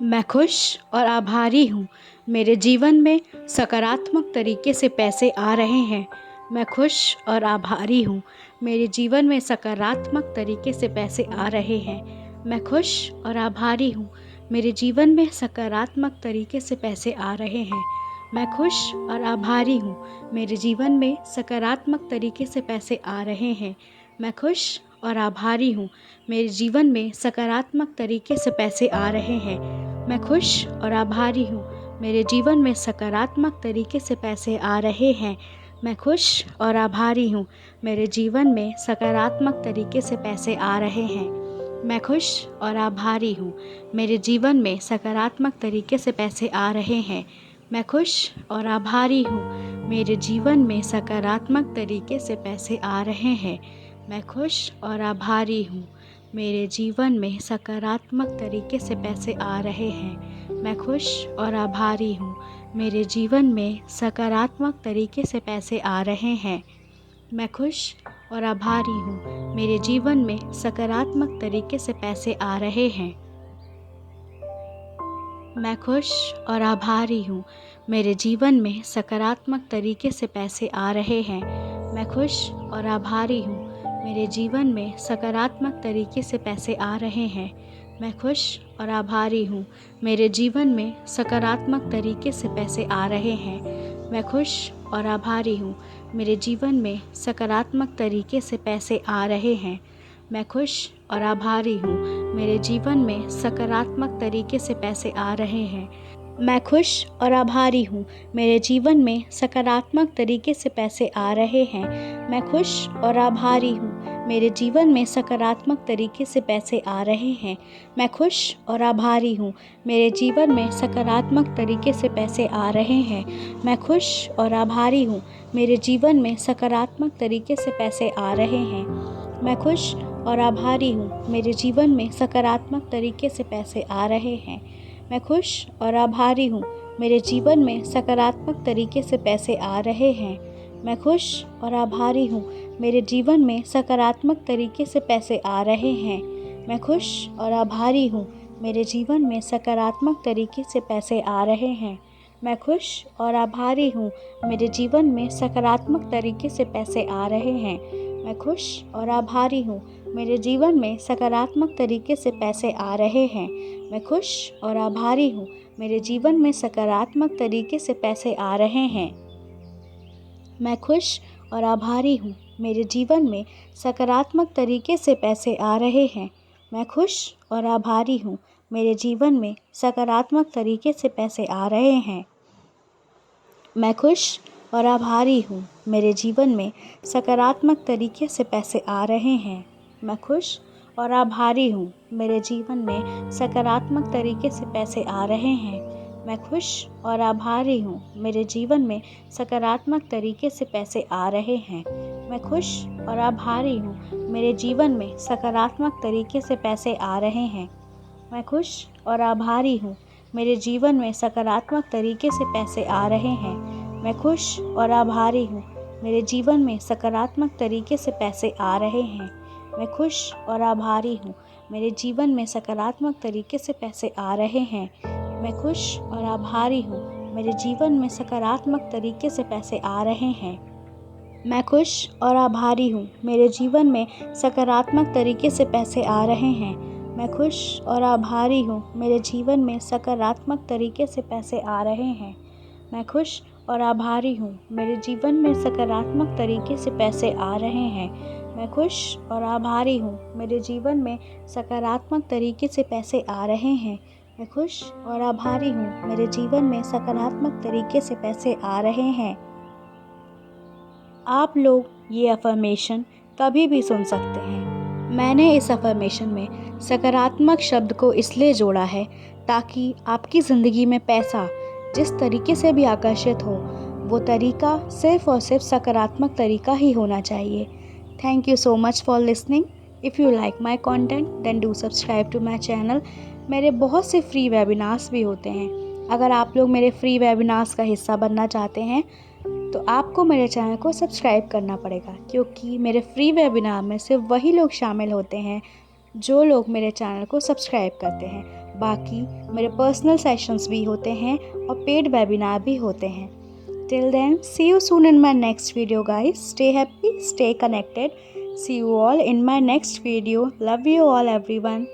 मैं खुश और आभारी हूँ। मेरे जीवन में सकारात्मक तरीके से पैसे आ रहे हैं। मैं खुश और आभारी हूँ। मेरे जीवन में सकारात्मक तरीके से पैसे आ रहे हैं। मैं खुश और आभारी हूँ। मेरे जीवन में सकारात्मक तरीके से पैसे आ रहे हैं। मैं खुश और आभारी हूँ। मेरे जीवन में सकारात्मक तरीके से पैसे आ रहे हैं। मैं खुश और आभारी हूँ। मेरे जीवन में सकारात्मक तरीके से पैसे आ रहे हैं। मैं खुश और आभारी हूँ। मेरे जीवन में सकारात्मक तरीके से पैसे आ रहे हैं। मैं खुश और आभारी हूँ। मेरे जीवन में सकारात्मक तरीके से पैसे आ रहे हैं। मैं खुश और आभारी हूँ। मेरे जीवन में सकारात्मक तरीके से पैसे आ रहे हैं। मैं खुश और आभारी हूँ। मेरे जीवन में सकारात्मक तरीके से पैसे आ रहे हैं। मैं खुश और आभारी हूँ। मेरे जीवन में सकारात्मक तरीके से पैसे आ रहे हैं। मैं खुश और आभारी हूँ। मेरे जीवन में सकारात्मक तरीके से पैसे आ रहे हैं। मैं खुश और आभारी हूँ। मेरे जीवन में सकारात्मक तरीके से पैसे आ रहे हैं। मैं खुश और आभारी हूँ। मेरे जीवन में सकारात्मक तरीके से पैसे आ रहे हैं। मैं खुश और आभारी हूँ। मेरे जीवन में सकारात्मक तरीके से पैसे आ रहे हैं। मैं खुश और आभारी हूँ। मेरे जीवन में सकारात्मक तरीके से पैसे आ रहे हैं। मैं खुश और आभारी हूँ। मेरे जीवन में सकारात्मक तरीके से पैसे आ रहे हैं। मैं खुश और आभारी हूँ। मेरे जीवन में सकारात्मक तरीके से पैसे आ रहे हैं। मैं खुश और आभारी हूँ। मेरे जीवन में सकारात्मक तरीके से पैसे आ रहे हैं। मैं खुश और आभारी हूँ। मेरे जीवन में सकारात्मक तरीके से पैसे आ रहे हैं। मैं खुश और आभारी हूँ। मेरे जीवन में सकारात्मक तरीके से पैसे आ रहे हैं। मैं खुश और आभारी हूँ। मेरे जीवन में सकारात्मक तरीके से पैसे आ रहे हैं। मैं खुश और आभारी हूँ। मेरे जीवन में सकारात्मक तरीके से पैसे आ रहे हैं। मैं खुश और आभारी हूँ। मेरे जीवन में सकारात्मक तरीके से पैसे आ रहे हैं। मैं खुश और आभारी हूँ। मेरे जीवन में सकारात्मक तरीके से पैसे आ रहे हैं। मैं खुश और आभारी हूँ। मेरे जीवन में सकारात्मक तरीके से पैसे आ रहे हैं। मैं खुश और आभारी हूँ। मेरे जीवन में सकारात्मक तरीके से पैसे आ रहे हैं। मैं खुश और आभारी हूँ। मेरे जीवन में सकारात्मक तरीके से पैसे आ रहे हैं। मैं खुश और आभारी हूँ। मेरे जीवन में सकारात्मक तरीके से पैसे आ रहे हैं। मैं खुश और आभारी हूँ। मेरे जीवन में सकारात्मक तरीके से पैसे आ रहे हैं। मैं खुश और आभारी हूँ। मेरे जीवन में सकारात्मक तरीके से पैसे आ रहे हैं। मैं खुश और आभारी हूँ। मेरे जीवन में सकारात्मक तरीके से पैसे आ रहे हैं। मैं खुश और आभारी हूँ। मेरे जीवन में सकारात्मक तरीके से पैसे आ रहे हैं। मैं खुश और आभारी हूँ। मेरे जीवन में सकारात्मक तरीके से पैसे आ रहे हैं। मैं खुश और आभारी हूँ। मेरे जीवन में सकारात्मक तरीके से पैसे आ रहे हैं। मैं खुश और आभारी हूँ। मेरे जीवन में सकारात्मक तरीके से पैसे आ रहे हैं। मैं खुश और आभारी हूँ। मेरे जीवन में सकारात्मक तरीके से पैसे आ रहे हैं। मैं खुश और आभारी हूँ। मेरे जीवन में सकारात्मक तरीके से पैसे आ रहे हैं। मैं खुश और आभारी हूँ। मेरे जीवन में सकारात्मक तरीके से पैसे आ रहे हैं। मैं खुश और आभारी हूँ। मेरे जीवन में सकारात्मक तरीके से पैसे आ रहे हैं। मैं खुश और आभारी हूँ। मेरे जीवन में सकारात्मक तरीके से पैसे आ रहे हैं। मैं खुश और आभारी हूँ। मेरे जीवन में सकारात्मक तरीके से पैसे आ रहे हैं। मैं खुश और आभारी हूँ। मेरे जीवन में सकारात्मक तरीके से पैसे आ रहे हैं। मैं खुश और आभारी हूँ। मेरे जीवन में सकारात्मक तरीके से पैसे आ रहे हैं। आप लोग ये अफर्मेशन कभी भी सुन सकते हैं। मैंने इस अफर्मेशन में सकारात्मक शब्द को इसलिए जोड़ा है ताकि आपकी ज़िंदगी में पैसा जिस तरीके से भी आकर्षित हो, वो तरीका सिर्फ और सिर्फ सकारात्मक तरीका ही होना चाहिए। Thank you so much for listening. If you like my content then do subscribe to my channel. मेरे बहुत से फ्री वेबिनार्स भी होते हैं। अगर आप लोग मेरे फ्री वेबिनार्स का हिस्सा बनना चाहते हैं तो आपको मेरे चैनल को सब्सक्राइब करना पड़ेगा, क्योंकि मेरे फ्री वेबिनार में सिर्फ वही लोग शामिल होते हैं जो लोग मेरे चैनल को सब्सक्राइब करते हैं। बाकी मेरे पर्सनल सेशंस भी होते हैं और पेड वेबिनार भी होते हैं। Till then, see you soon in my next video guys. Stay happy, stay connected. See you all in my next video. Love you all everyone.